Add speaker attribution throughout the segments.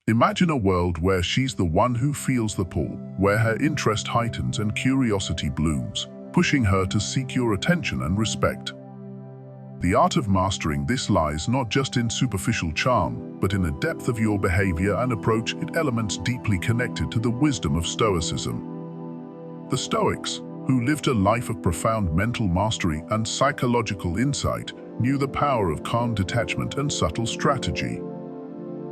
Speaker 1: Imagine a world where she's the one who feels the pull, where her interest heightens and curiosity blooms, pushing her to seek your attention and respect. The art of mastering this lies not just in superficial charm, but in the depth of your behavior and approach in elements deeply connected to the wisdom of Stoicism. The Stoics, who lived a life of profound mental mastery and psychological insight, knew the power of calm detachment and subtle strategy.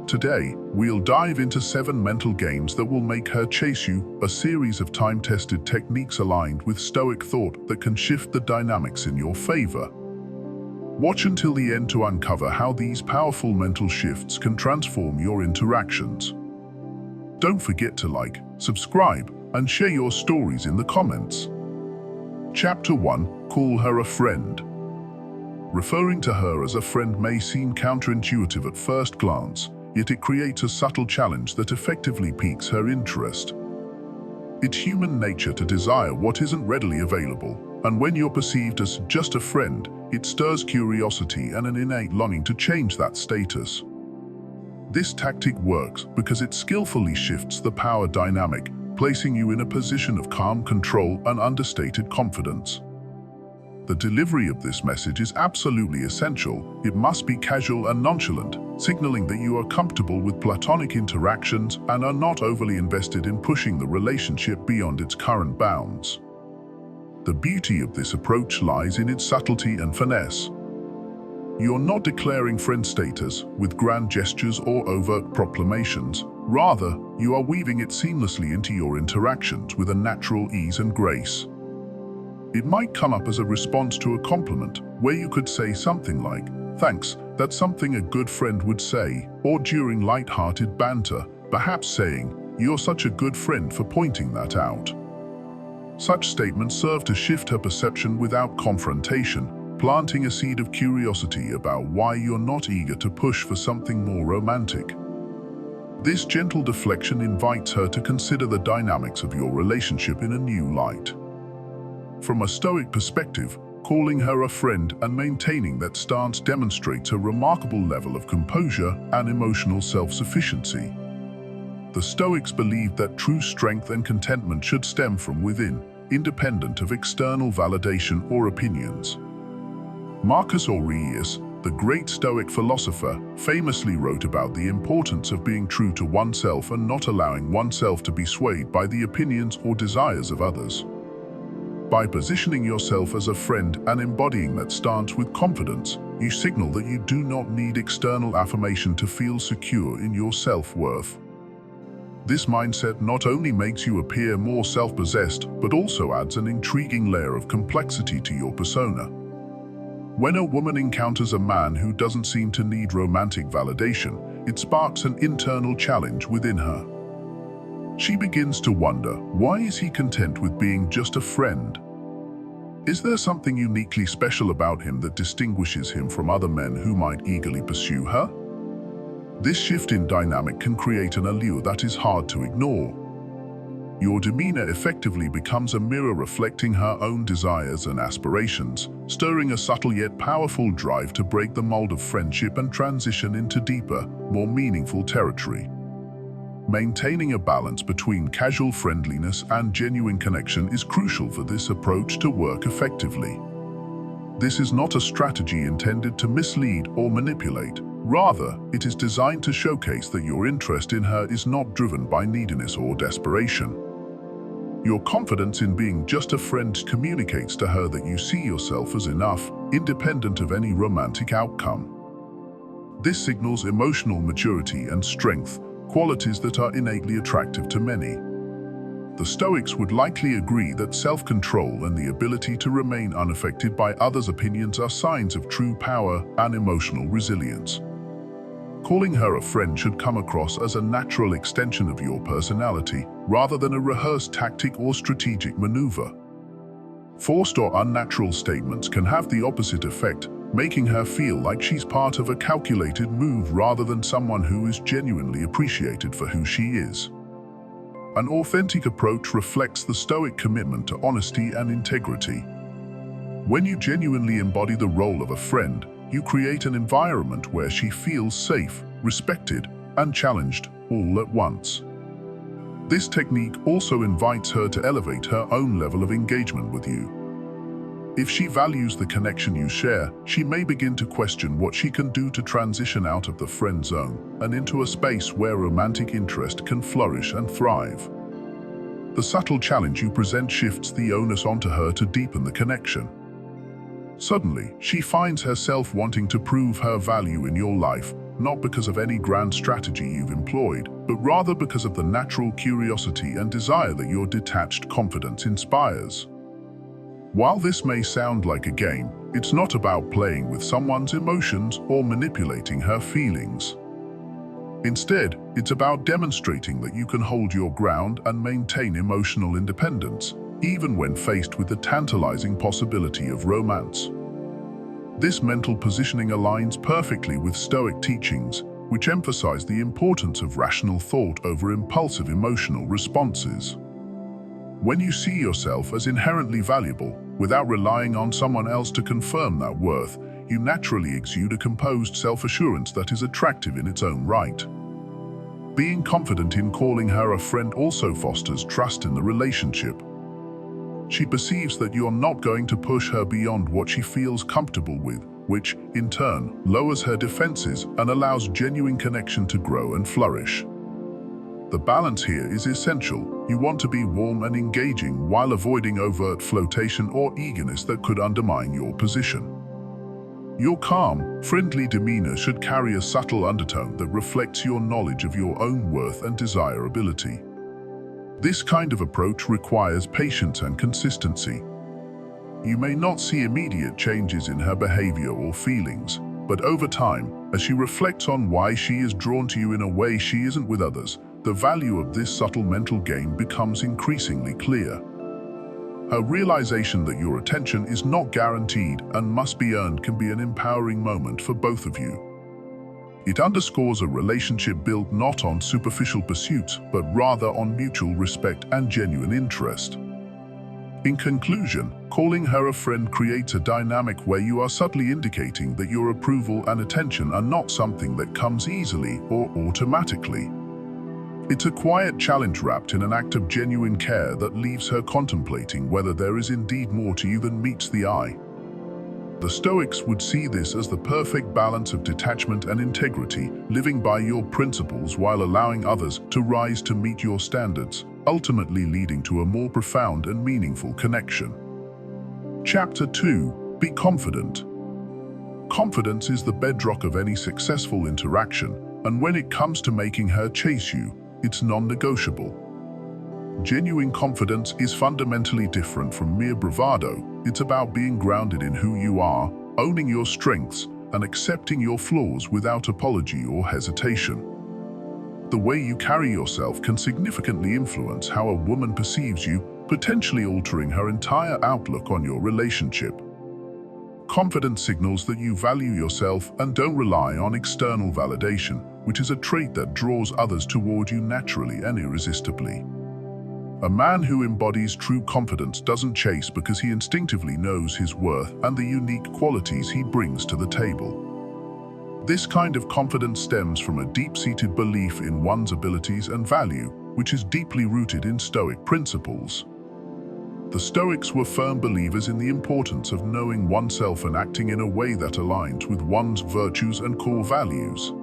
Speaker 1: Today, we'll dive into 7 mental games that will make her chase you, a series of time-tested techniques aligned with Stoic thought that can shift the dynamics in your favor. Watch until the end to uncover how these powerful mental shifts can transform your interactions. Don't forget to like, subscribe, and share your stories in the comments. Chapter 1. Call her a friend. Referring to her as a friend may seem counterintuitive at first glance, yet it creates a subtle challenge that effectively piques her interest. It's human nature to desire what isn't readily available, and when you're perceived as just a friend, it stirs curiosity and an innate longing to change that status. This tactic works because it skillfully shifts the power dynamic, placing you in a position of calm control and understated confidence. The delivery of this message is absolutely essential. It must be casual and nonchalant, signaling that you are comfortable with platonic interactions and are not overly invested in pushing the relationship beyond its current bounds. The beauty of this approach lies in its subtlety and finesse. You're not declaring friend status with grand gestures or overt proclamations. Rather, you are weaving it seamlessly into your interactions with a natural ease and grace. It might come up as a response to a compliment, where you could say something like, "Thanks, that's something a good friend would say," or during light-hearted banter, perhaps saying, "You're such a good friend for pointing that out." Such statements serve to shift her perception without confrontation, planting a seed of curiosity about why you're not eager to push for something more romantic. This gentle deflection invites her to consider the dynamics of your relationship in a new light. From a Stoic perspective, calling her a friend and maintaining that stance demonstrates a remarkable level of composure and emotional self-sufficiency. The Stoics believed that true strength and contentment should stem from within, independent of external validation or opinions. Marcus Aurelius, the great Stoic philosopher, famously wrote about the importance of being true to oneself and not allowing oneself to be swayed by the opinions or desires of others. By positioning yourself as a friend and embodying that stance with confidence, you signal that you do not need external affirmation to feel secure in your self-worth. This mindset not only makes you appear more self-possessed, but also adds an intriguing layer of complexity to your persona. When a woman encounters a man who doesn't seem to need romantic validation, it sparks an internal challenge within her. She begins to wonder, why is he content with being just a friend? Is there something uniquely special about him that distinguishes him from other men who might eagerly pursue her? This shift in dynamic can create an allure that is hard to ignore. Your demeanor effectively becomes a mirror reflecting her own desires and aspirations, stirring a subtle yet powerful drive to break the mold of friendship and transition into deeper, more meaningful territory. Maintaining a balance between casual friendliness and genuine connection is crucial for this approach to work effectively. This is not a strategy intended to mislead or manipulate. Rather, it is designed to showcase that your interest in her is not driven by neediness or desperation. Your confidence in being just a friend communicates to her that you see yourself as enough, independent of any romantic outcome. This signals emotional maturity and strength, qualities that are innately attractive to many. The Stoics would likely agree that self-control and the ability to remain unaffected by others' opinions are signs of true power and emotional resilience. Calling her a friend should come across as a natural extension of your personality, rather than a rehearsed tactic or strategic maneuver. Forced or unnatural statements can have the opposite effect, making her feel like she's part of a calculated move rather than someone who is genuinely appreciated for who she is. An authentic approach reflects the Stoic commitment to honesty and integrity. When you genuinely embody the role of a friend, you create an environment where she feels safe, respected, and challenged, all at once. This technique also invites her to elevate her own level of engagement with you. If she values the connection you share, she may begin to question what she can do to transition out of the friend zone and into a space where romantic interest can flourish and thrive. The subtle challenge you present shifts the onus onto her to deepen the connection. Suddenly, she finds herself wanting to prove her value in your life, not because of any grand strategy you've employed, but rather because of the natural curiosity and desire that your detached confidence inspires. While this may sound like a game, it's not about playing with someone's emotions or manipulating her feelings. Instead, it's about demonstrating that you can hold your ground and maintain emotional independence, even when faced with the tantalizing possibility of romance. This mental positioning aligns perfectly with Stoic teachings, which emphasize the importance of rational thought over impulsive emotional responses. When you see yourself as inherently valuable, without relying on someone else to confirm that worth, you naturally exude a composed self-assurance that is attractive in its own right. Being confident in calling her a friend also fosters trust in the relationship. She perceives that you're not going to push her beyond what she feels comfortable with, which, in turn, lowers her defenses and allows genuine connection to grow and flourish. The balance here is essential. You want to be warm and engaging while avoiding overt flirtation or eagerness that could undermine your position. Your calm, friendly demeanor should carry a subtle undertone that reflects your knowledge of your own worth and desirability. This kind of approach requires patience and consistency. You may not see immediate changes in her behavior or feelings, but over time, as she reflects on why she is drawn to you in a way she isn't with others, the value of this subtle mental game becomes increasingly clear. A realization that your attention is not guaranteed and must be earned can be an empowering moment for both of you. It underscores a relationship built not on superficial pursuits, but rather on mutual respect and genuine interest. In conclusion, calling her a friend creates a dynamic where you are subtly indicating that your approval and attention are not something that comes easily or automatically. It's a quiet challenge wrapped in an act of genuine care that leaves her contemplating whether there is indeed more to you than meets the eye. The Stoics would see this as the perfect balance of detachment and integrity, living by your principles while allowing others to rise to meet your standards, ultimately leading to a more profound and meaningful connection. Chapter 2. Be confident. Confidence is the bedrock of any successful interaction, and when it comes to making her chase you, it's non-negotiable. Genuine confidence is fundamentally different from mere bravado. It's about being grounded in who you are, owning your strengths, and accepting your flaws without apology or hesitation. The way you carry yourself can significantly influence how a woman perceives you, potentially altering her entire outlook on your relationship. Confidence signals that you value yourself and don't rely on external validation, which is a trait that draws others toward you naturally and irresistibly. A man who embodies true confidence doesn't chase because he instinctively knows his worth and the unique qualities he brings to the table. This kind of confidence stems from a deep-seated belief in one's abilities and value, which is deeply rooted in Stoic principles. The Stoics were firm believers in the importance of knowing oneself and acting in a way that aligns with one's virtues and core values.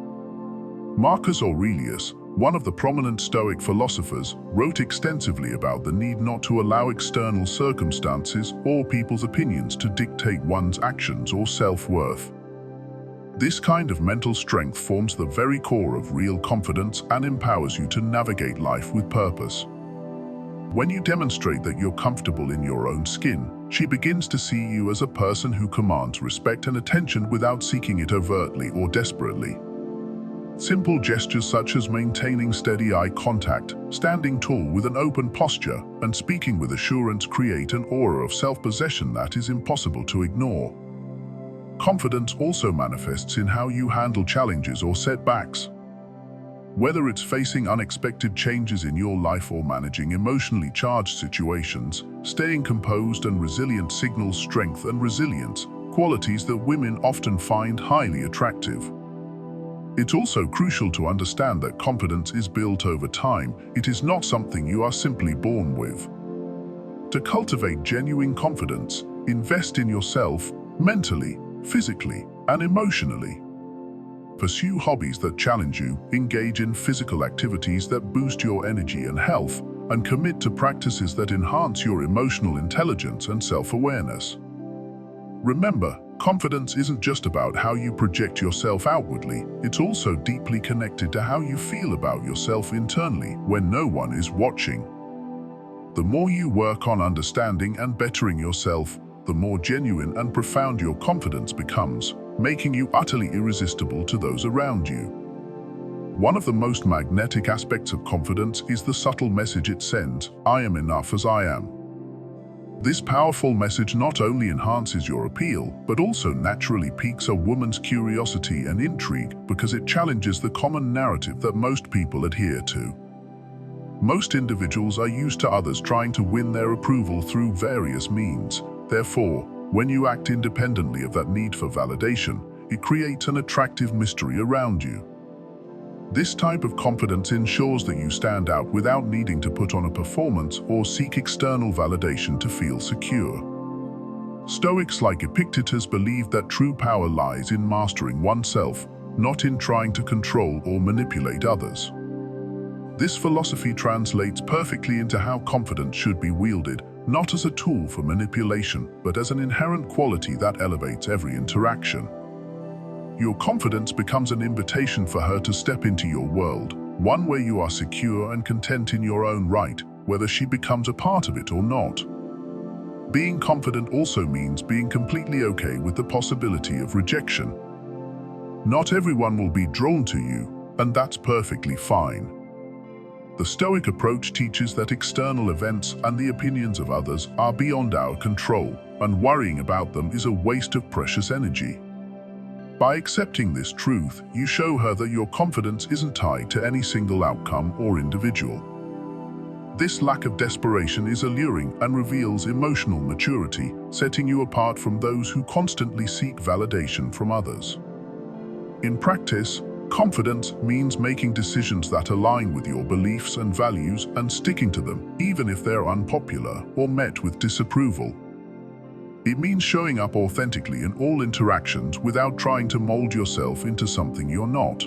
Speaker 1: Marcus Aurelius, one of the prominent Stoic philosophers, wrote extensively about the need not to allow external circumstances or people's opinions to dictate one's actions or self-worth. This kind of mental strength forms the very core of real confidence and empowers you to navigate life with purpose. When you demonstrate that you're comfortable in your own skin, she begins to see you as a person who commands respect and attention without seeking it overtly or desperately. Simple gestures such as maintaining steady eye contact, standing tall with an open posture, and speaking with assurance create an aura of self-possession that is impossible to ignore. Confidence also manifests in how you handle challenges or setbacks. Whether it's facing unexpected changes in your life or managing emotionally charged situations, staying composed and resilient signals strength and resilience, qualities that women often find highly attractive. It's also crucial to understand that confidence is built over time. It is not something you are simply born with. To cultivate genuine confidence, invest in yourself mentally, physically, and emotionally. Pursue hobbies that challenge you, engage in physical activities that boost your energy and health, and commit to practices that enhance your emotional intelligence and self-awareness. Remember, confidence isn't just about how you project yourself outwardly, it's also deeply connected to how you feel about yourself internally when no one is watching. The more you work on understanding and bettering yourself, the more genuine and profound your confidence becomes, making you utterly irresistible to those around you. One of the most magnetic aspects of confidence is the subtle message it sends: I am enough as I am. This powerful message not only enhances your appeal, but also naturally piques a woman's curiosity and intrigue because it challenges the common narrative that most people adhere to. Most individuals are used to others trying to win their approval through various means. Therefore, when you act independently of that need for validation, it creates an attractive mystery around you. This type of confidence ensures that you stand out without needing to put on a performance or seek external validation to feel secure. Stoics like Epictetus believed that true power lies in mastering oneself, not in trying to control or manipulate others. This philosophy translates perfectly into how confidence should be wielded, not as a tool for manipulation, but as an inherent quality that elevates every interaction. Your confidence becomes an invitation for her to step into your world, one where you are secure and content in your own right, whether she becomes a part of it or not. Being confident also means being completely okay with the possibility of rejection. Not everyone will be drawn to you, and that's perfectly fine. The Stoic approach teaches that external events and the opinions of others are beyond our control, and worrying about them is a waste of precious energy. By accepting this truth, you show her that your confidence isn't tied to any single outcome or individual. This lack of desperation is alluring and reveals emotional maturity, setting you apart from those who constantly seek validation from others. In practice, confidence means making decisions that align with your beliefs and values and sticking to them, even if they're unpopular or met with disapproval. It means showing up authentically in all interactions without trying to mold yourself into something you're not.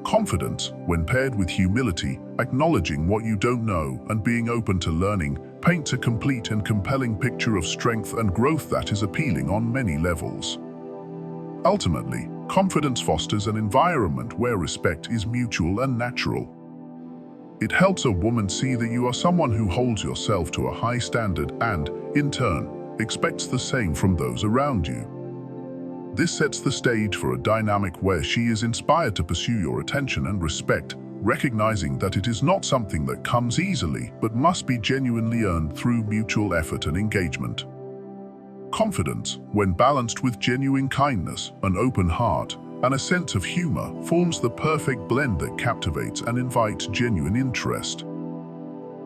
Speaker 1: Confidence, when paired with humility, acknowledging what you don't know and being open to learning, paints a complete and compelling picture of strength and growth that is appealing on many levels. Ultimately, confidence fosters an environment where respect is mutual and natural. It helps a woman see that you are someone who holds yourself to a high standard and, in turn, expects the same from those around you. This sets the stage for a dynamic where she is inspired to pursue your attention and respect, recognizing that it is not something that comes easily, but must be genuinely earned through mutual effort and engagement. Confidence, when balanced with genuine kindness, an open heart, and a sense of humor, forms the perfect blend that captivates and invites genuine interest.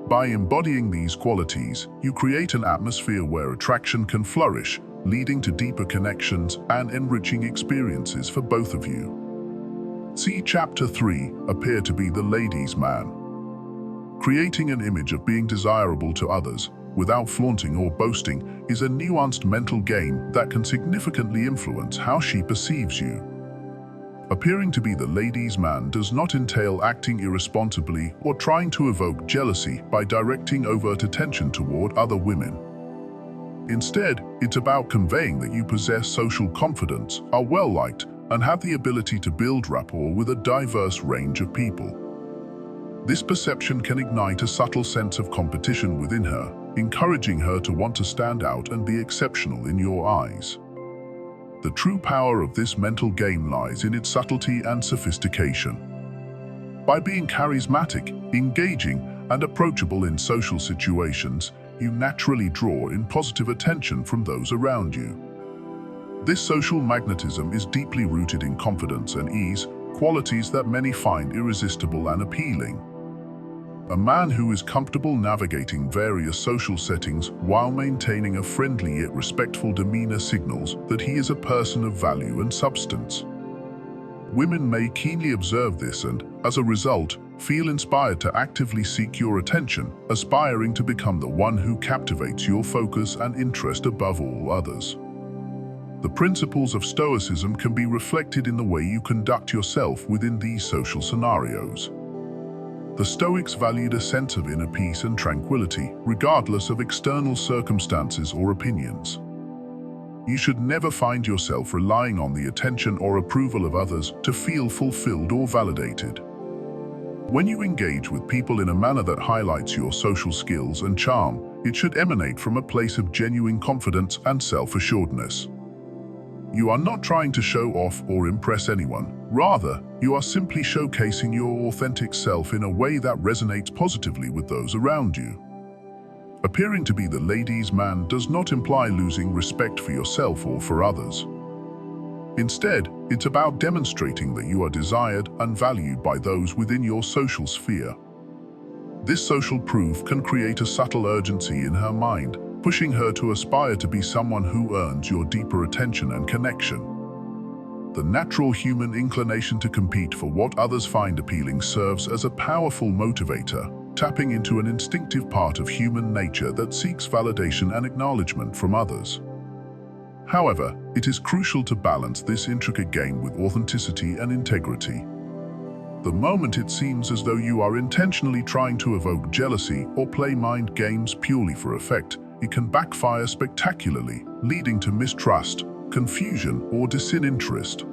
Speaker 1: By embodying these qualities, you create an atmosphere where attraction can flourish, leading to deeper connections and enriching experiences for both of you. See Chapter 3, Appear to be the Ladies' Man. Creating an image of being desirable to others, without flaunting or boasting, is a nuanced mental game that can significantly influence how she perceives you. Appearing to be the ladies' man does not entail acting irresponsibly or trying to evoke jealousy by directing overt attention toward other women. Instead, it's about conveying that you possess social confidence, are well-liked, and have the ability to build rapport with a diverse range of people. This perception can ignite a subtle sense of competition within her, encouraging her to want to stand out and be exceptional in your eyes. The true power of this mental game lies in its subtlety and sophistication. By being charismatic, engaging, and approachable in social situations, you naturally draw in positive attention from those around you. This social magnetism is deeply rooted in confidence and ease, qualities that many find irresistible and appealing. A man who is comfortable navigating various social settings while maintaining a friendly yet respectful demeanor signals that he is a person of value and substance. Women may keenly observe this and, as a result, feel inspired to actively seek your attention, aspiring to become the one who captivates your focus and interest above all others. The principles of Stoicism can be reflected in the way you conduct yourself within these social scenarios. The Stoics valued a sense of inner peace and tranquility, regardless of external circumstances or opinions. You should never find yourself relying on the attention or approval of others to feel fulfilled or validated. When you engage with people in a manner that highlights your social skills and charm, it should emanate from a place of genuine confidence and self-assuredness. You are not trying to show off or impress anyone. Rather, you are simply showcasing your authentic self in a way that resonates positively with those around you. Appearing to be the ladies' man does not imply losing respect for yourself or for others. Instead, it's about demonstrating that you are desired and valued by those within your social sphere. This social proof can create a subtle urgency in her mind, pushing her to aspire to be someone who earns your deeper attention and connection. The natural human inclination to compete for what others find appealing serves as a powerful motivator, tapping into an instinctive part of human nature that seeks validation and acknowledgement from others. However, it is crucial to balance this intricate game with authenticity and integrity. The moment it seems as though you are intentionally trying to evoke jealousy or play mind games purely for effect, it can backfire spectacularly, leading to mistrust, confusion, or disinterest.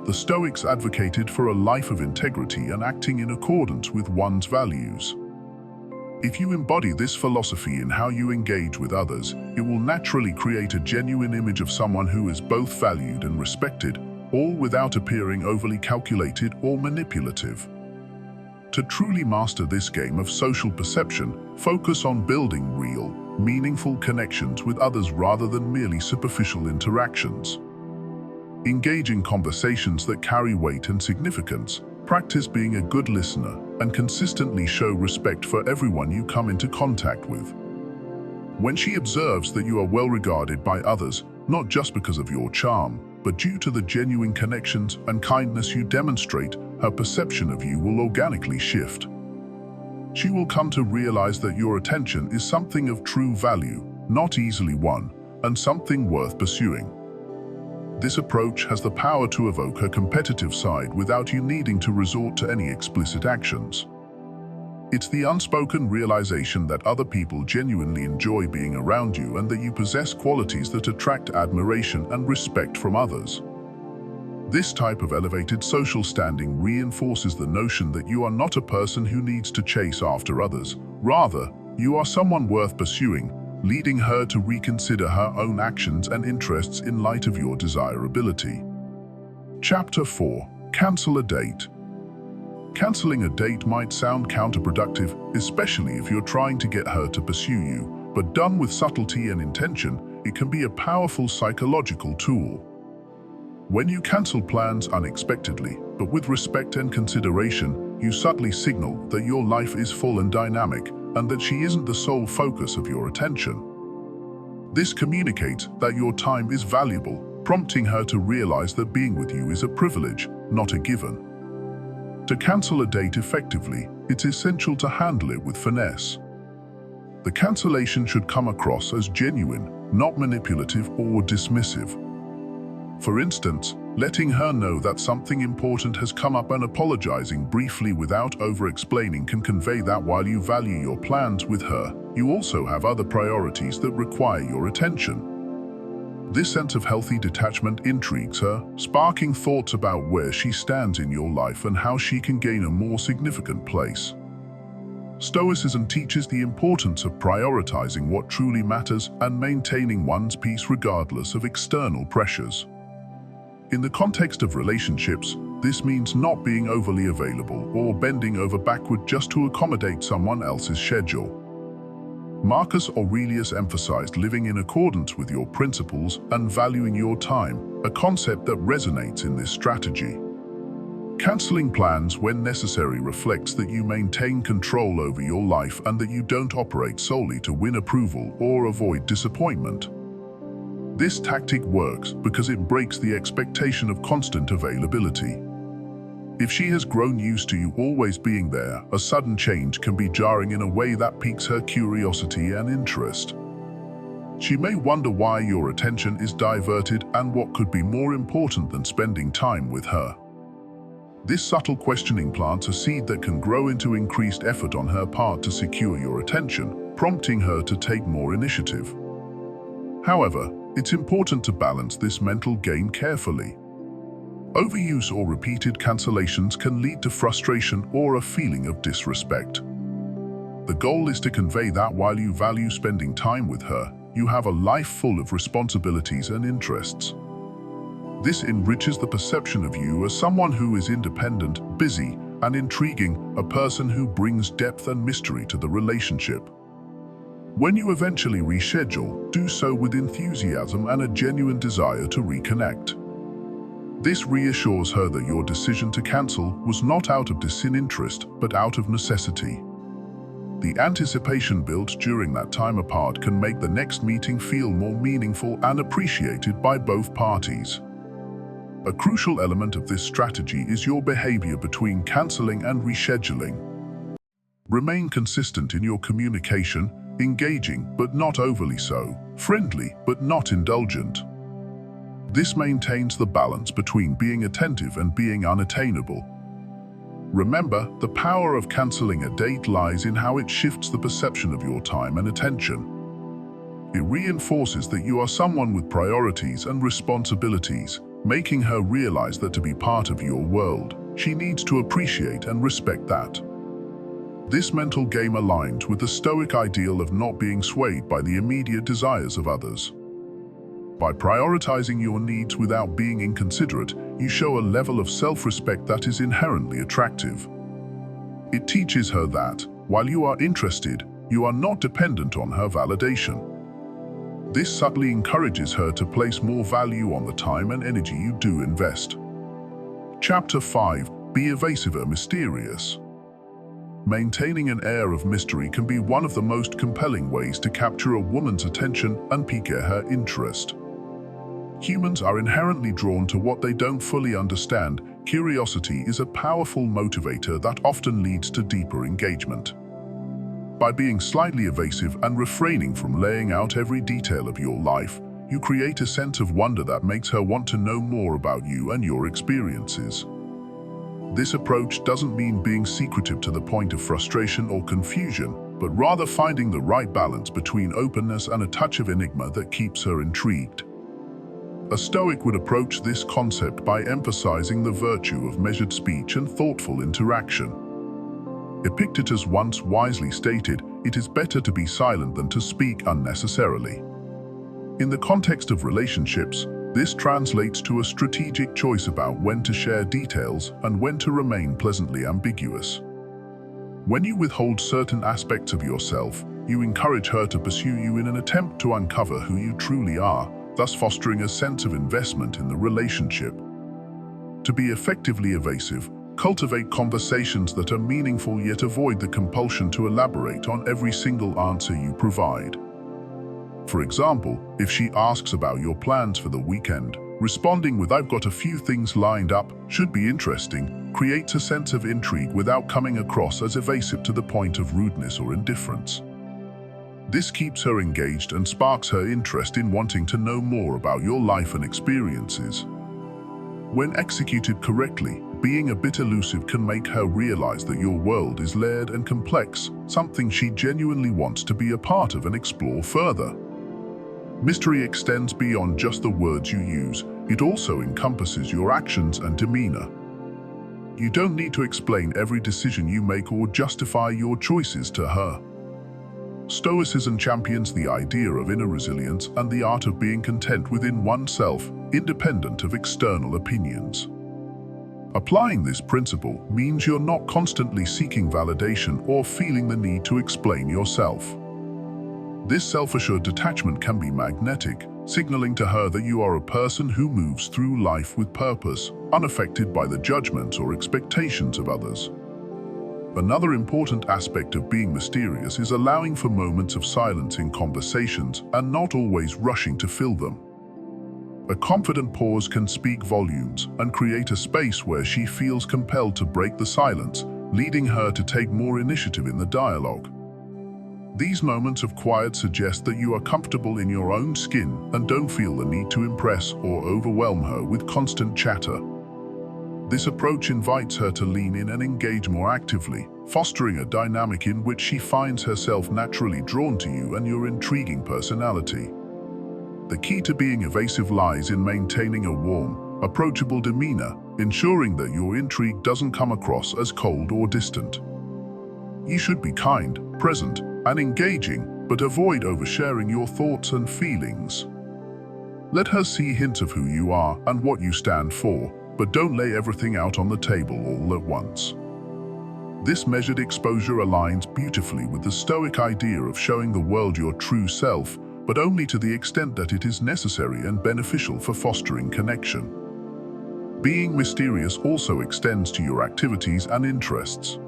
Speaker 1: The Stoics advocated for a life of integrity and acting in accordance with one's values. If you embody this philosophy in how you engage with others, it will naturally create a genuine image of someone who is both valued and respected, all without appearing overly calculated or manipulative. To truly master this game of social perception, focus on building real, meaningful connections with others rather than merely superficial interactions. Engage in conversations that carry weight and significance, practice being a good listener, and consistently show respect for everyone you come into contact with. When she observes that you are well regarded by others, not just because of your charm, but due to the genuine connections and kindness you demonstrate, her perception of you will organically shift. She will come to realize that your attention is something of true value, not easily won, and something worth pursuing. This approach has the power to evoke her competitive side without you needing to resort to any explicit actions. It's the unspoken realization that other people genuinely enjoy being around you and that you possess qualities that attract admiration and respect from others. This type of elevated social standing reinforces the notion that you are not a person who needs to chase after others. Rather, you are someone worth pursuing, leading her to reconsider her own actions and interests in light of your desirability. Chapter 4. Cancel a date. Canceling a date might sound counterproductive, especially if you're trying to get her to pursue you, but done with subtlety and intention, it can be a powerful psychological tool. When you cancel plans unexpectedly, but with respect and consideration, you subtly signal that your life is full and dynamic, and that she isn't the sole focus of your attention. This communicates that your time is valuable, prompting her to realize that being with you is a privilege, not a given. To cancel a date effectively, it's essential to handle it with finesse. The cancellation should come across as genuine, not manipulative or dismissive. For instance, letting her know that something important has come up and apologizing briefly without over-explaining can convey that while you value your plans with her, you also have other priorities that require your attention. This sense of healthy detachment intrigues her, sparking thoughts about where she stands in your life and how she can gain a more significant place. Stoicism teaches the importance of prioritizing what truly matters and maintaining one's peace regardless of external pressures. In the context of relationships, this means not being overly available or bending over backward just to accommodate someone else's schedule. Marcus Aurelius emphasized living in accordance with your principles and valuing your time, a concept that resonates in this strategy. Canceling plans when necessary reflects that you maintain control over your life and that you don't operate solely to win approval or avoid disappointment. This tactic works because it breaks the expectation of constant availability. If she has grown used to you always being there, a sudden change can be jarring in a way that piques her curiosity and interest. She may wonder why your attention is diverted and what could be more important than spending time with her. This subtle questioning plants a seed that can grow into increased effort on her part to secure your attention, prompting her to take more initiative. However, it's important to balance this mental game carefully. Overuse or repeated cancellations can lead to frustration or a feeling of disrespect. The goal is to convey that while you value spending time with her, you have a life full of responsibilities and interests. This enriches the perception of you as someone who is independent, busy, and intriguing, a person who brings depth and mystery to the relationship. When you eventually reschedule, do so with enthusiasm and a genuine desire to reconnect. This reassures her that your decision to cancel was not out of disinterest, but out of necessity. The anticipation built during that time apart can make the next meeting feel more meaningful and appreciated by both parties. A crucial element of this strategy is your behavior between canceling and rescheduling. Remain consistent in your communication, engaging but not overly so, friendly but not indulgent. This maintains the balance between being attentive and being unattainable. Remember, the power of canceling a date lies in how it shifts the perception of your time and attention. It reinforces that you are someone with priorities and responsibilities, making her realize that to be part of your world, she needs to appreciate and respect that. This mental game aligns with the Stoic ideal of not being swayed by the immediate desires of others. By prioritizing your needs without being inconsiderate, you show a level of self-respect that is inherently attractive. It teaches her that, while you are interested, you are not dependent on her validation. This subtly encourages her to place more value on the time and energy you do invest. Chapter 5. Be evasive or mysterious. Maintaining an air of mystery can be one of the most compelling ways to capture a woman's attention and pique her interest. Humans are inherently drawn to what they don't fully understand. Curiosity is a powerful motivator that often leads to deeper engagement. By being slightly evasive and refraining from laying out every detail of your life, you create a sense of wonder that makes her want to know more about you and your experiences. This approach doesn't mean being secretive to the point of frustration or confusion, but rather finding the right balance between openness and a touch of enigma that keeps her intrigued. A Stoic would approach this concept by emphasizing the virtue of measured speech and thoughtful interaction. Epictetus once wisely stated, "It is better to be silent than to speak unnecessarily." In the context of relationships, this translates to a strategic choice about when to share details and when to remain pleasantly ambiguous. When you withhold certain aspects of yourself, you encourage her to pursue you in an attempt to uncover who you truly are, thus fostering a sense of investment in the relationship. To be effectively evasive, cultivate conversations that are meaningful yet avoid the compulsion to elaborate on every single answer you provide. For example, if she asks about your plans for the weekend, responding with "I've got a few things lined up, should be interesting," creates a sense of intrigue without coming across as evasive to the point of rudeness or indifference. This keeps her engaged and sparks her interest in wanting to know more about your life and experiences. When executed correctly, being a bit elusive can make her realize that your world is layered and complex, something she genuinely wants to be a part of and explore further. Mystery extends beyond just the words you use. It also encompasses your actions and demeanor. You don't need to explain every decision you make or justify your choices to her. Stoicism champions the idea of inner resilience and the art of being content within oneself, independent of external opinions. Applying this principle means you're not constantly seeking validation or feeling the need to explain yourself. This self-assured detachment can be magnetic, signaling to her that you are a person who moves through life with purpose, unaffected by the judgments or expectations of others. Another important aspect of being mysterious is allowing for moments of silence in conversations and not always rushing to fill them. A confident pause can speak volumes and create a space where she feels compelled to break the silence, leading her to take more initiative in the dialogue. These moments of quiet suggest that you are comfortable in your own skin and don't feel the need to impress or overwhelm her with constant chatter. This approach invites her to lean in and engage more actively, fostering a dynamic in which she finds herself naturally drawn to you and your intriguing personality. The key to being evasive lies in maintaining a warm, approachable demeanor, ensuring that your intrigue doesn't come across as cold or distant. You should be kind, present, and engaging, but avoid oversharing your thoughts and feelings. Let her see hints of who you are and what you stand for, but don't lay everything out on the table all at once. This measured exposure aligns beautifully with the Stoic idea of showing the world your true self, but only to the extent that it is necessary and beneficial for fostering connection. Being mysterious also extends to your activities and interests.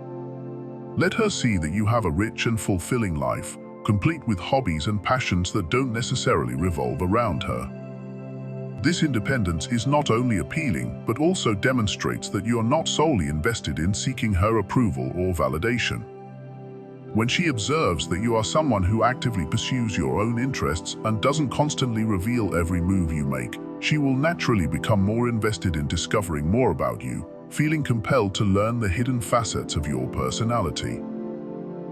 Speaker 1: Let her see that you have a rich and fulfilling life, complete with hobbies and passions that don't necessarily revolve around her. This independence is not only appealing, but also demonstrates that you are not solely invested in seeking her approval or validation. When she observes that you are someone who actively pursues your own interests and doesn't constantly reveal every move you make, she will naturally become more invested in discovering more about you, feeling compelled to learn the hidden facets of your personality.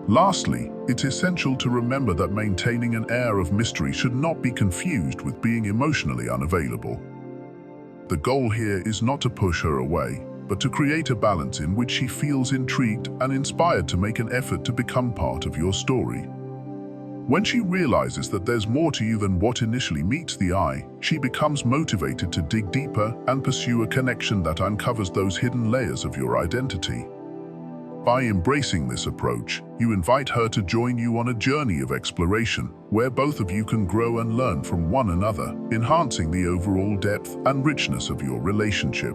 Speaker 1: Lastly, it's essential to remember that maintaining an air of mystery should not be confused with being emotionally unavailable. The goal here is not to push her away, but to create a balance in which she feels intrigued and inspired to make an effort to become part of your story. When she realizes that there's more to you than what initially meets the eye, she becomes motivated to dig deeper and pursue a connection that uncovers those hidden layers of your identity. By embracing this approach, you invite her to join you on a journey of exploration, where both of you can grow and learn from one another, enhancing the overall depth and richness of your relationship.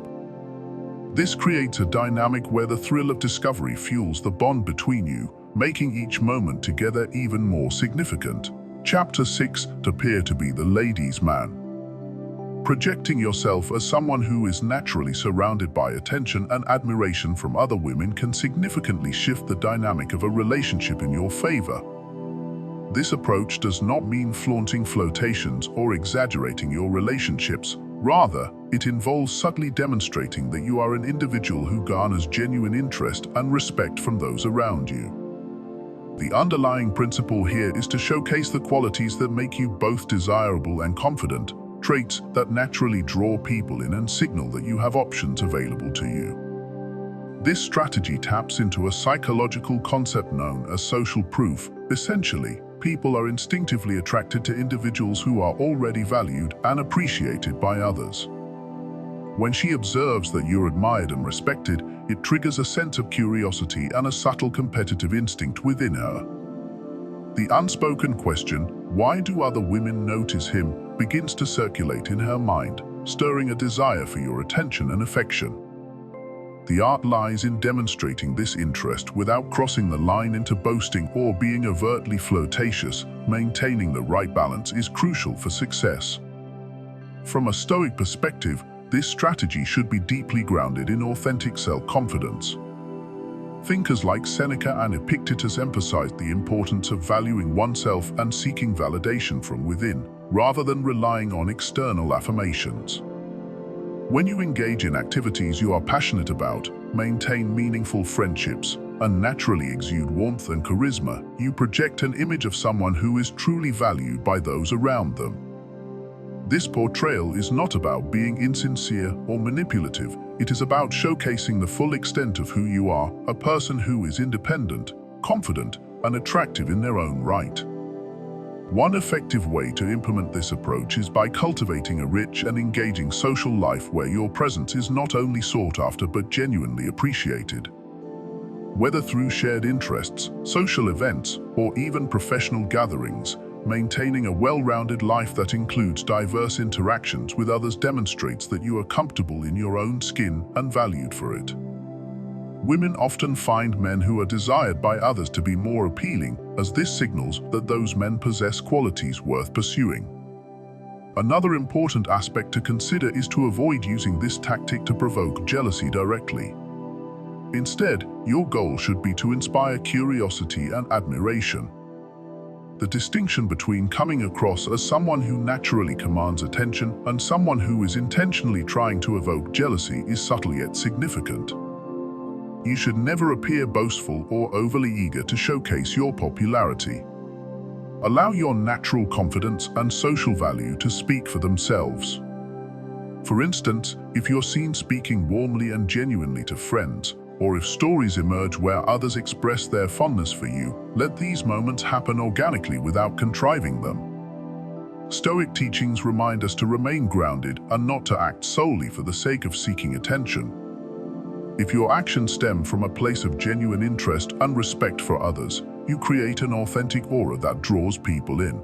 Speaker 1: This creates a dynamic where the thrill of discovery fuels the bond between you, making each moment together even more significant. Chapter 6: Appear to be the ladies' man. Projecting yourself as someone who is naturally surrounded by attention and admiration from other women can significantly shift the dynamic of a relationship in your favor. This approach does not mean flaunting flirtations or exaggerating your relationships. Rather, it involves subtly demonstrating that you are an individual who garners genuine interest and respect from those around you. The underlying principle here is to showcase the qualities that make you both desirable and confident, traits that naturally draw people in and signal that you have options available to you. This strategy taps into a psychological concept known as social proof. Essentially, people are instinctively attracted to individuals who are already valued and appreciated by others. When she observes that you're admired and respected, it triggers a sense of curiosity and a subtle competitive instinct within her. The unspoken question, "Why do other women notice him?" begins to circulate in her mind, stirring a desire for your attention and affection. The art lies in demonstrating this interest without crossing the line into boasting or being overtly flirtatious. Maintaining the right balance is crucial for success. From a Stoic perspective, this strategy should be deeply grounded in authentic self-confidence. Thinkers like Seneca and Epictetus emphasized the importance of valuing oneself and seeking validation from within, rather than relying on external affirmations. When you engage in activities you are passionate about, maintain meaningful friendships, and naturally exude warmth and charisma, you project an image of someone who is truly valued by those around them. This portrayal is not about being insincere or manipulative. It is about showcasing the full extent of who you are, a person who is independent, confident, and attractive in their own right. One effective way to implement this approach is by cultivating a rich and engaging social life where your presence is not only sought after but genuinely appreciated. Whether through shared interests, social events, or even professional gatherings, maintaining a well-rounded life that includes diverse interactions with others demonstrates that you are comfortable in your own skin and valued for it. Women often find men who are desired by others to be more appealing, as this signals that those men possess qualities worth pursuing. Another important aspect to consider is to avoid using this tactic to provoke jealousy directly. Instead, your goal should be to inspire curiosity and admiration. The distinction between coming across as someone who naturally commands attention and someone who is intentionally trying to evoke jealousy is subtle yet significant. You should never appear boastful or overly eager to showcase your popularity. Allow your natural confidence and social value to speak for themselves. For instance, if you're seen speaking warmly and genuinely to friends, or if stories emerge where others express their fondness for you, let these moments happen organically without contriving them. Stoic teachings remind us to remain grounded and not to act solely for the sake of seeking attention. If your actions stem from a place of genuine interest and respect for others, you create an authentic aura that draws people in.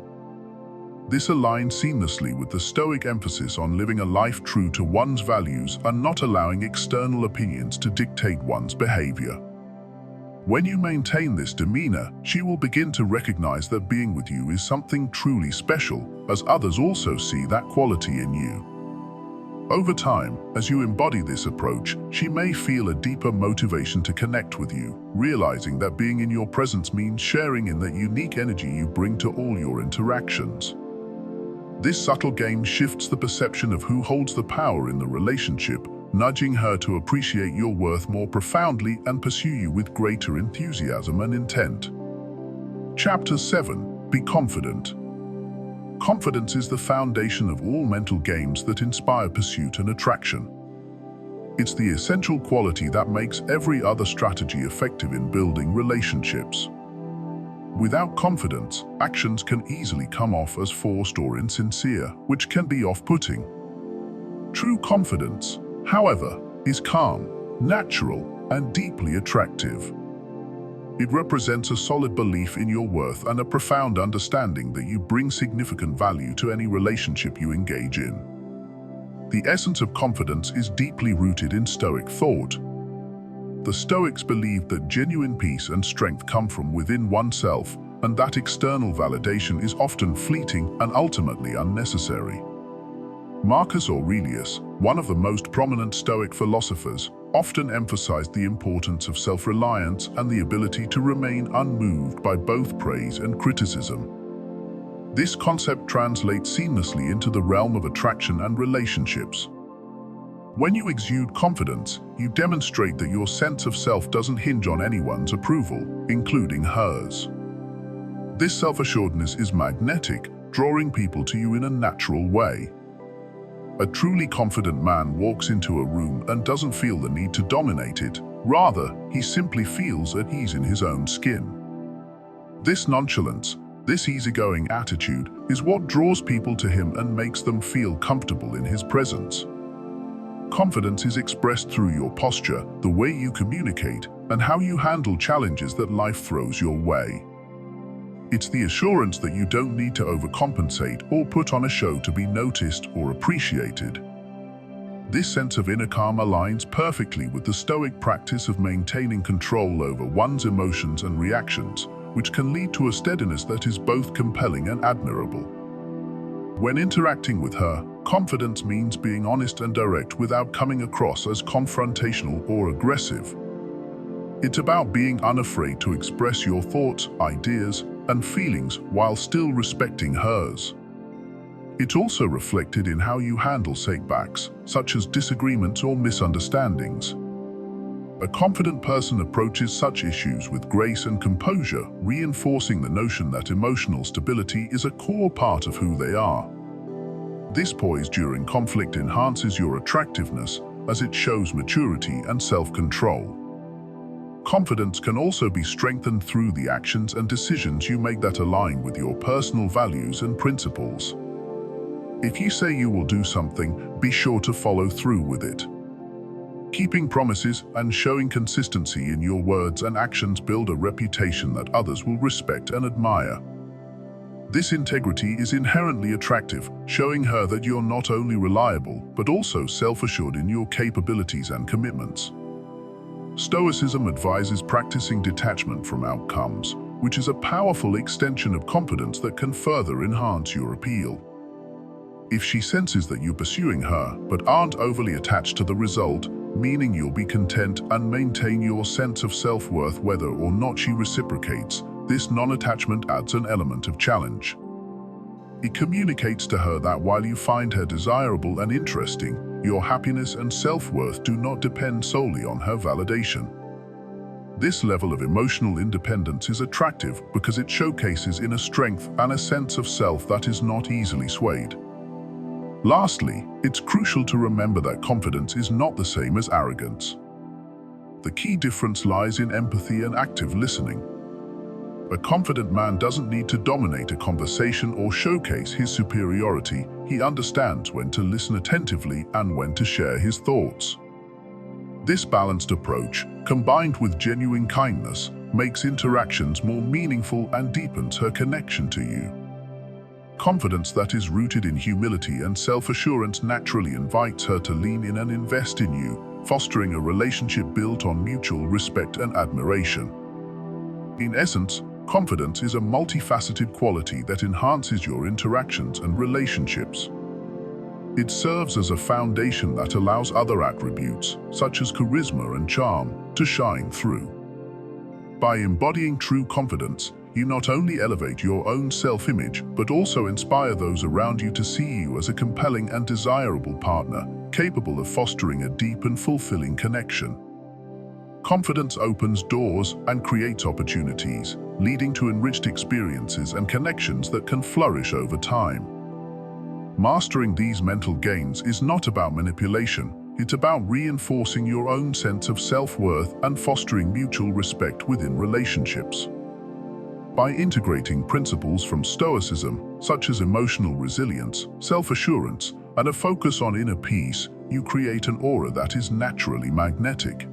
Speaker 1: This aligns seamlessly with the Stoic emphasis on living a life true to one's values and not allowing external opinions to dictate one's behavior. When you maintain this demeanor, she will begin to recognize that being with you is something truly special, as others also see that quality in you. Over time, as you embody this approach, she may feel a deeper motivation to connect with you, realizing that being in your presence means sharing in that unique energy you bring to all your interactions. This subtle game shifts the perception of who holds the power in the relationship, nudging her to appreciate your worth more profoundly and pursue you with greater enthusiasm and intent. Chapter 7. Be confident. Confidence is the foundation of all mental games that inspire pursuit and attraction. It's the essential quality that makes every other strategy effective in building relationships. Without confidence, actions can easily come off as forced or insincere, which can be off-putting. True confidence, however, is calm, natural, and deeply attractive. It represents a solid belief in your worth and a profound understanding that you bring significant value to any relationship you engage in. The essence of confidence is deeply rooted in Stoic thought. The Stoics believed that genuine peace and strength come from within oneself, and that external validation is often fleeting and ultimately unnecessary. Marcus Aurelius, one of the most prominent Stoic philosophers, often emphasized the importance of self-reliance and the ability to remain unmoved by both praise and criticism. This concept translates seamlessly into the realm of attraction and relationships. When you exude confidence, you demonstrate that your sense of self doesn't hinge on anyone's approval, including hers. This self-assuredness is magnetic, drawing people to you in a natural way. A truly confident man walks into a room and doesn't feel the need to dominate it. Rather, he simply feels at ease in his own skin. This nonchalance, this easygoing attitude, is what draws people to him and makes them feel comfortable in his presence. Confidence is expressed through your posture, the way you communicate, and how you handle challenges that life throws your way. It's the assurance that you don't need to overcompensate or put on a show to be noticed or appreciated. This sense of inner calm aligns perfectly with the Stoic practice of maintaining control over one's emotions and reactions, which can lead to a steadiness that is both compelling and admirable. When interacting with her, confidence means being honest and direct without coming across as confrontational or aggressive. It's about being unafraid to express your thoughts, ideas, and feelings while still respecting hers. It's also reflected in how you handle setbacks, such as disagreements or misunderstandings. A confident person approaches such issues with grace and composure, reinforcing the notion that emotional stability is a core part of who they are. This poise during conflict enhances your attractiveness as it shows maturity and self-control. Confidence can also be strengthened through the actions and decisions you make that align with your personal values and principles. If you say you will do something, be sure to follow through with it. Keeping promises and showing consistency in your words and actions build a reputation that others will respect and admire. This integrity is inherently attractive, showing her that you're not only reliable, but also self-assured in your capabilities and commitments. Stoicism advises practicing detachment from outcomes, which is a powerful extension of confidence that can further enhance your appeal. If she senses that you're pursuing her, but aren't overly attached to the result, meaning you'll be content and maintain your sense of self-worth whether or not she reciprocates, this non-attachment adds an element of challenge. It communicates to her that while you find her desirable and interesting, your happiness and self-worth do not depend solely on her validation. This level of emotional independence is attractive because it showcases inner strength and a sense of self that is not easily swayed. Lastly, it's crucial to remember that confidence is not the same as arrogance. The key difference lies in empathy and active listening. A confident man doesn't need to dominate a conversation or showcase his superiority. He understands when to listen attentively and when to share his thoughts. This balanced approach, combined with genuine kindness, makes interactions more meaningful and deepens her connection to you. Confidence that is rooted in humility and self-assurance naturally invites her to lean in and invest in you, fostering a relationship built on mutual respect and admiration. In essence, confidence is a multifaceted quality that enhances your interactions and relationships. It serves as a foundation that allows other attributes, such as charisma and charm, to shine through. By embodying true confidence, you not only elevate your own self-image, but also inspire those around you to see you as a compelling and desirable partner, capable of fostering a deep and fulfilling connection. Confidence opens doors and creates opportunities, leading to enriched experiences and connections that can flourish over time. Mastering these mental gains is not about manipulation, it's about reinforcing your own sense of self-worth and fostering mutual respect within relationships. By integrating principles from Stoicism, such as emotional resilience, self-assurance, and a focus on inner peace, you create an aura that is naturally magnetic.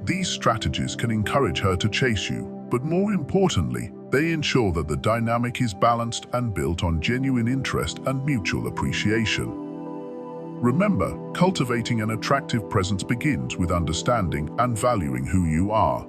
Speaker 1: These strategies can encourage her to chase you, but more importantly, they ensure that the dynamic is balanced and built on genuine interest and mutual appreciation. Remember, cultivating an attractive presence begins with understanding and valuing who you are.